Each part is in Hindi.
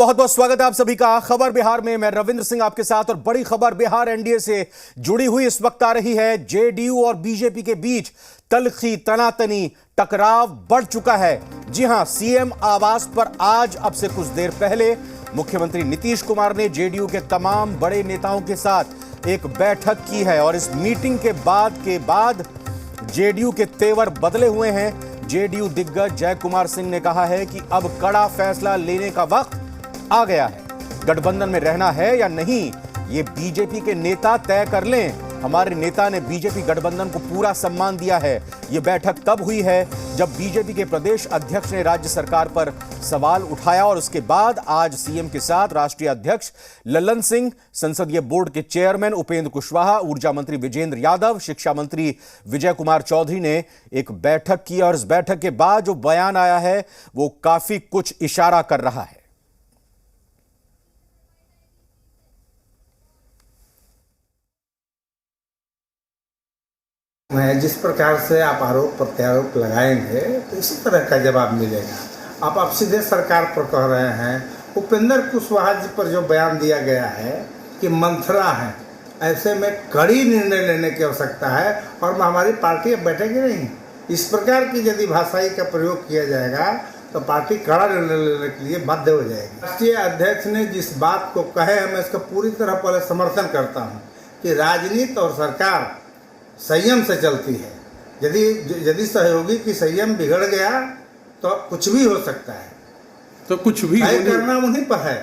बहुत बहुत स्वागत है आप सभी का खबर बिहार में। मैं रविंद्र सिंह आपके साथ और बड़ी खबर बिहार एनडीए से जुड़ी हुई इस वक्त आ रही है। जेडीयू और बीजेपी के बीच तल्खी तनातनी टकराव बढ़ चुका है। जी हां, सीएम आवास पर आज अब से कुछ देर पहले मुख्यमंत्री नीतीश कुमार ने जेडीयू के तमाम बड़े नेताओं के साथ एक बैठक की है और इस मीटिंग के बाद जेडीयू के तेवर बदले हुए हैं। जेडीयू दिग्गज जय कुमार सिंह ने कहा है कि अब कड़ा फैसला लेने का वक्त आ गया है। गठबंधन में रहना है या नहीं, ये बीजेपी के नेता तय कर लें। हमारे नेता ने बीजेपी गठबंधन को पूरा सम्मान दिया है। यह बैठक तब हुई है जब बीजेपी के प्रदेश अध्यक्ष ने राज्य सरकार पर सवाल उठाया और उसके बाद आज सीएम के साथ राष्ट्रीय अध्यक्ष लल्लन सिंह, संसदीय बोर्ड के चेयरमैन उपेंद्र कुशवाहा, ऊर्जा मंत्री विजेंद्र यादव, शिक्षा मंत्री विजय कुमार चौधरी ने एक बैठक की और इस बैठक के बाद जो बयान आया है वो काफी कुछ इशारा कर रहा है। मैं जिस प्रकार से आप आरोप प्रत्यारोप लगाएंगे तो इसी तरह का जवाब मिलेगा। आप सीधे सरकार पर कह रहे हैं। उपेंद्र कुशवाहा जी पर जो बयान दिया गया है कि मंथरा है, ऐसे में कड़ी निर्णय लेने की आवश्यकता है और हमारी पार्टी अब बैठेगी नहीं। इस प्रकार की यदि भाषाई का प्रयोग किया जाएगा तो पार्टी कड़ा निर्णय लेने के लिए बाध्य हो जाएगी। राष्ट्रीय अध्यक्ष ने जिस बात को कहे है, मैं इसका पूरी तरह पहले समर्थन करता हूँ कि राजनीति और सरकार संयम से चलती है। यदि सहयोगी की संयम बिगड़ गया तो कुछ भी हो सकता है। तो कुछ भी तय करना उन्हीं पर है।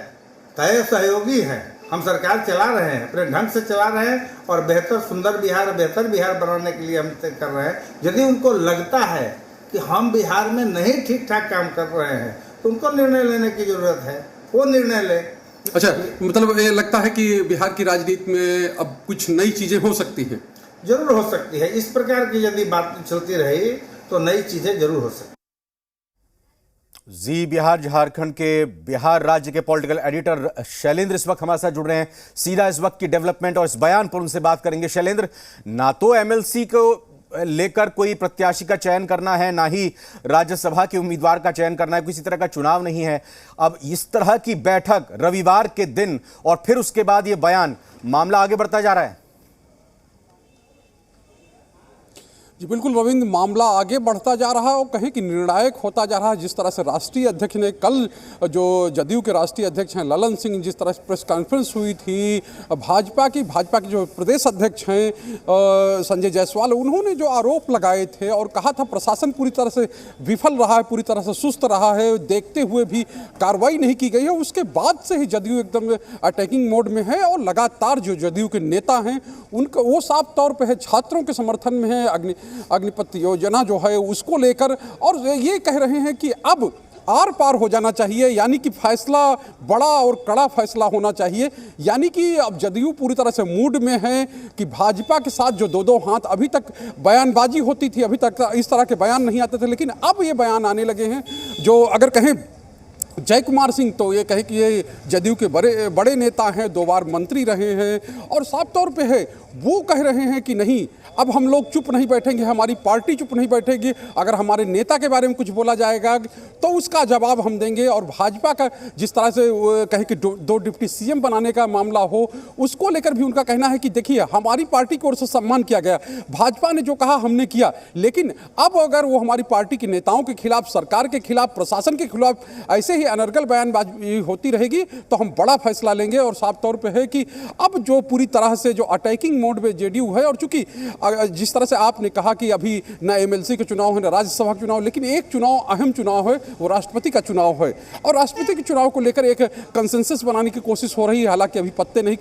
तय सहयोगी है, हम सरकार चला रहे हैं, अपने ढंग से चला रहे हैं और बेहतर बिहार बनाने के लिए हम तय कर रहे हैं। यदि उनको लगता है कि हम बिहार में नहीं ठीक ठाक काम कर रहे हैं तो उनको निर्णय लेने की जरूरत है, वो निर्णय ले। अच्छा, मतलब ये लगता है कि बिहार की राजनीति में अब कुछ नई चीजें हो सकती हैं। जरूर हो सकती है। इस प्रकार की यदि बात चलती रही तो नई चीजें जरूर हो सकती। जी बिहार झारखंड के बिहार राज्य के पॉलिटिकल एडिटर शैलेंद्र इस वक्त हमारे साथ जुड़ रहे हैं। सीधा इस वक्त की डेवलपमेंट और इस बयान पर उनसे बात करेंगे। शैलेंद्र, ना तो एमएलसी को लेकर कोई प्रत्याशी का चयन करना है, ना ही राज्यसभा के उम्मीदवार का चयन करना है, किसी तरह का चुनाव नहीं है। अब इस तरह की बैठक रविवार के दिन और फिर उसके बाद ये बयान, मामला आगे बढ़ता जा रहा है। जी बिल्कुल रविंद्र, मामला आगे बढ़ता जा रहा है और कहें कि निर्णायक होता जा रहा है। जिस तरह से राष्ट्रीय अध्यक्ष ने कल, जो जदयू के राष्ट्रीय अध्यक्ष हैं लल्लन सिंह, जिस तरह से प्रेस कॉन्फ्रेंस हुई थी, भाजपा की जो प्रदेश अध्यक्ष हैं संजय जायसवाल, उन्होंने जो आरोप लगाए थे और कहा था प्रशासन पूरी तरह से विफल रहा है, पूरी तरह से सुस्त रहा है, देखते हुए भी कार्रवाई नहीं की गई है। उसके बाद से ही जदयू एकदम अटैकिंग मोड में है और लगातार जो जदयू के नेता हैं उनका वो साफ तौर पर है, छात्रों के समर्थन में है, अग्निपथ योजना जो है उसको लेकर, और ये कह रहे हैं कि अब आर पार हो जाना चाहिए, यानी कि फैसला बड़ा और कड़ा फैसला होना चाहिए। यानी कि अब जदयू पूरी तरह से मूड में है कि भाजपा के साथ जो दो हाथ, अभी तक बयानबाजी होती थी, अभी तक इस तरह के बयान नहीं आते थे, लेकिन अब ये बयान आने लगे हैं। जो अगर कहें जय कुमार सिंह, तो ये कहे कि ये जदयू के बड़े नेता हैं, 2 बार मंत्री रहे हैं और साफ तौर पे है वो कह रहे हैं कि नहीं, अब हम लोग चुप नहीं बैठेंगे, हमारी पार्टी चुप नहीं बैठेगी। अगर हमारे नेता के बारे में कुछ बोला जाएगा तो उसका जवाब हम देंगे। और भाजपा का जिस तरह से कहे कि 2 डिप्टी सीएम बनाने का मामला हो, उसको लेकर भी उनका कहना है कि देखिए हमारी पार्टी की ओर से सम्मान किया गया, भाजपा ने जो कहा हमने किया, लेकिन अब अगर वो हमारी पार्टी के नेताओं के खिलाफ, सरकार के खिलाफ, प्रशासन के खिलाफ ऐसे ही अनर्गल बयानबाजी होती रहेगी तो हम बड़ा फैसला लेंगे। और साफ तौर पे है कि अब जो पूरी तरह से जो अटैकिंग मोड में जेडीयू है, और चूंकि जिस तरह से आपने कहा कि अभी न एमएलसी का चुनाव है, न राज्यसभा का चुनाव, लेकिन एक चुनाव, अहम चुनाव है, वो राष्ट्रपति का चुनाव है और राष्ट्रपति के चुनाव को लेकर एक कंसेंसस बनाने की कोशिश हो रही है। हालांकि अभी पत्ते नहीं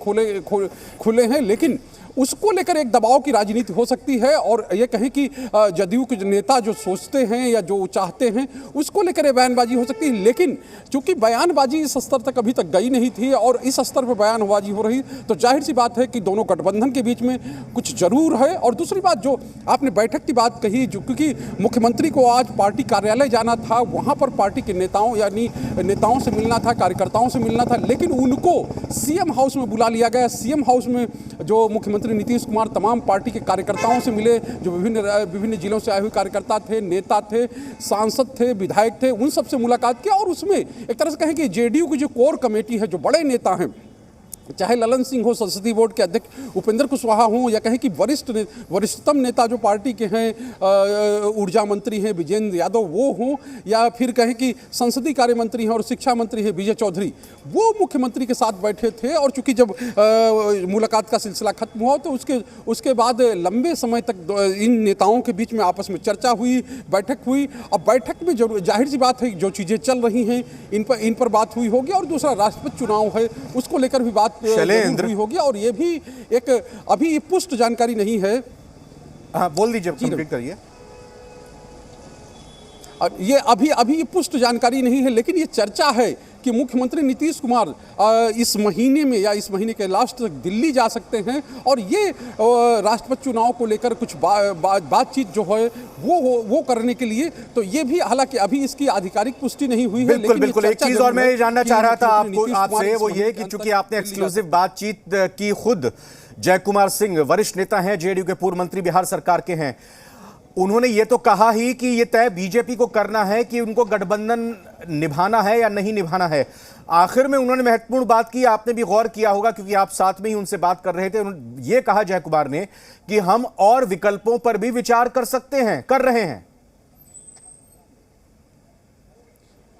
खुले हैं, लेकिन उसको लेकर एक दबाव की राजनीति हो सकती है। और ये कहें कि जदयू के नेता जो सोचते हैं या जो चाहते हैं उसको लेकर बयानबाजी हो सकती है, लेकिन चूंकि बयानबाजी इस स्तर तक अभी तक गई नहीं थी और इस स्तर पर बयानबाजी हो रही, तो जाहिर सी बात है कि दोनों गठबंधन के बीच में कुछ जरूर है। और दूसरी बात, जो आपने बैठक की बात कही, जो क्योंकि मुख्यमंत्री को आज पार्टी कार्यालय जाना था, वहाँ पर पार्टी के नेताओं से मिलना था, कार्यकर्ताओं से मिलना था, लेकिन उनको सीएम हाउस में बुला लिया गया। सीएम हाउस में जो मुख्यमंत्री मुख्यमंत्री नीतीश कुमार तमाम पार्टी के कार्यकर्ताओं से मिले, जो विभिन्न जिलों से आए हुए कार्यकर्ता थे, नेता थे, सांसद थे, विधायक थे, उन सबसे मुलाकात किया। और उसमें एक तरह से कहें कि जेडीयू की जो कोर कमेटी है, जो बड़े नेता हैं, चाहे ललन सिंह हो संसदीय बोर्ड के अध्यक्ष, उपेंद्र कुशवाहा हो, या कहें कि वरिष्ठतम नेता जो पार्टी के हैं, ऊर्जा मंत्री हैं विजेंद्र यादव वो हों, या फिर कहें कि संसदीय कार्य मंत्री हैं और शिक्षा मंत्री हैं विजय चौधरी, वो मुख्यमंत्री के साथ बैठे थे। और चूंकि जब मुलाकात का सिलसिला खत्म हुआ तो उसके बाद लंबे समय तक इन नेताओं के बीच में आपस में चर्चा हुई, बैठक हुई। अब बैठक में जाहिर सी बात है जो चीज़ें चल रही हैं इन पर बात हुई होगी। और दूसरा राष्ट्रपति चुनाव है, उसको लेकर भी बात हुई होगी। और ये भी एक अभी पुष्ट जानकारी नहीं है। हाँ, बोल दीजिए, कंप्लीट करिए। ये अभी पुष्ट जानकारी नहीं है, लेकिन ये चर्चा है कि मुख्यमंत्री नीतीश कुमार इस महीने में या इस महीने के लास्ट तक दिल्ली जा सकते हैं। और ये राष्ट्रपति चुनाव को लेकर कुछ बातचीत जो है वो करने के लिए, तो ये भी हालांकि अभी इसकी आधिकारिक पुष्टि नहीं हुई है। बिल्कुल। एक चीज और मैं जानना चाह रहा था आपसे, वो ये कि चूंकि आपने एक्सक्लूसिव बातचीत की, खुद जय कुमार सिंह वरिष्ठ नेता हैं, जेडीयू के पूर्व मंत्री, बिहार सरकार के हैं, उन्होंने ये तो कहा ही कि ये तय बीजेपी को करना है कि उनको गठबंधन निभाना है या नहीं निभाना है। आखिर में उन्होंने महत्वपूर्ण बात की, आपने भी गौर किया होगा क्योंकि आप साथ में ही उनसे बात कर रहे थे। उन्होंने ये कहा जय कुमार ने कि हम और विकल्पों पर भी विचार कर सकते हैं, कर रहे हैं।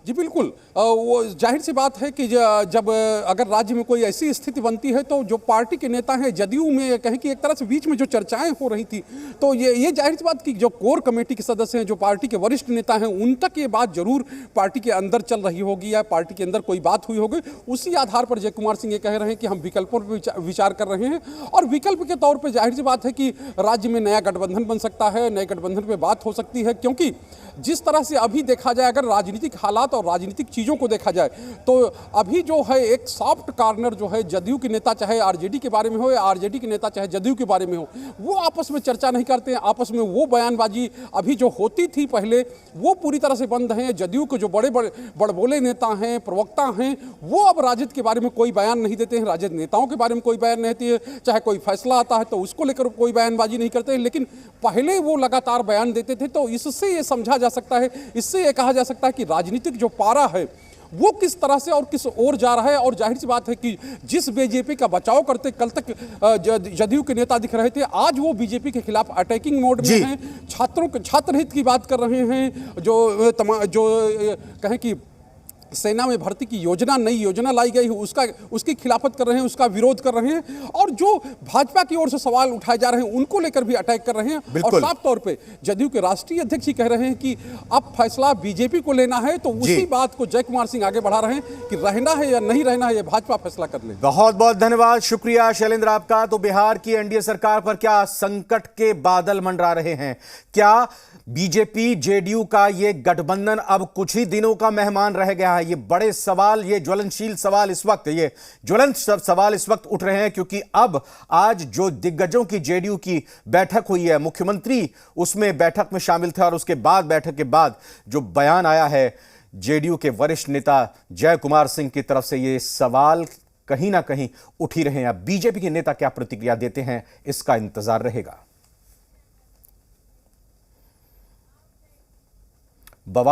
जी बिल्कुल, वो जाहिर सी बात है कि जब अगर राज्य में कोई ऐसी स्थिति बनती है तो जो पार्टी के नेता हैं, जदयू में कहें कि एक तरह से बीच में जो चर्चाएं हो रही थी, तो ये जाहिर सी बात कि जो कोर कमेटी के सदस्य हैं, जो पार्टी के वरिष्ठ नेता हैं, उन तक ये बात जरूर पार्टी के अंदर चल रही होगी या पार्टी के अंदर कोई बात हुई होगी। उसी आधार पर जय कुमार सिंह ये कह रहे हैं कि हम विकल्पों पर विचार कर रहे हैं। और विकल्प के तौर पर जाहिर सी बात है कि राज्य में नया गठबंधन बन सकता है, नए गठबंधन पर बात हो सकती है। क्योंकि जिस तरह से अभी देखा जाए, अगर राजनीतिक हालात और राजनीतिक चीज़ों को देखा जाए, तो अभी जो है एक सॉफ्ट कॉर्नर जो है, जदयू के नेता चाहे आरजेडी के बारे में हो या आरजेडी के नेता चाहे जदयू के बारे में हो, वो आपस में चर्चा नहीं करते हैं। आपस में वो बयानबाजी अभी जो होती थी पहले, वो पूरी तरह से बंद है। जदयू के जो बड़बोले नेता हैं, प्रवक्ता हैं, वो अब राजद के बारे में कोई बयान नहीं देते हैं, राजद नेताओं के बारे में कोई बयान नहीं देती है। चाहे कोई फैसला आता है तो उसको लेकर कोई बयानबाजी नहीं करते हैं, लेकिन पहले वो लगातार बयान देते थे। तो इससे ये समझा जा सकता है, इससे ये कहा जा सकता है कि राजनीतिक जो पारा है वो किस तरह से और किस ओर जा रहा है। और जाहिर सी बात है कि जिस बीजेपी का बचाव करते कल तक जदयू के नेता दिख रहे थे, आज वो बीजेपी के खिलाफ अटैकिंग मोड में हैं। छात्र हित की बात कर रहे हैं, जो कहें कि सेना में भर्ती की नई योजना लाई गई है, उसकी खिलाफत कर रहे हैं, उसका विरोध कर रहे हैं। और जो भाजपा की ओर से सवाल उठाए जा रहे हैं, उनको लेकर भी अटैक कर रहे हैं। और साफ तौर पे जदयू के राष्ट्रीय अध्यक्ष ही कह रहे हैं कि अब फैसला बीजेपी को लेना है। तो उसी बात को जय कुमार सिंह आगे बढ़ा रहे हैं कि रहना है या नहीं रहना है, ये भाजपा फैसला कर ले। बहुत बहुत धन्यवाद, शुक्रिया शैलेंद्र आपका। तो बिहार की एनडीए सरकार पर क्या संकट के बादल मंडरा रहे हैं? क्या बीजेपी जेडीयू का ये गठबंधन अब कुछ ही दिनों का मेहमान रह गया है? ये बड़े सवाल, ये ज्वलनशील सवाल इस वक्त उठ रहे हैं, क्योंकि अब आज जो दिग्गजों की जेडीयू की बैठक हुई है, मुख्यमंत्री उसमें बैठक में शामिल थे, और उसके बाद बैठक के बाद जो बयान आया है जेडीयू के वरिष्ठ नेता जय कुमार सिंह की तरफ से, ये सवाल कहीं ना कहीं उठ ही रहे हैं। अब बीजेपी के नेता क्या प्रतिक्रिया देते हैं, इसका इंतजार रहेगा।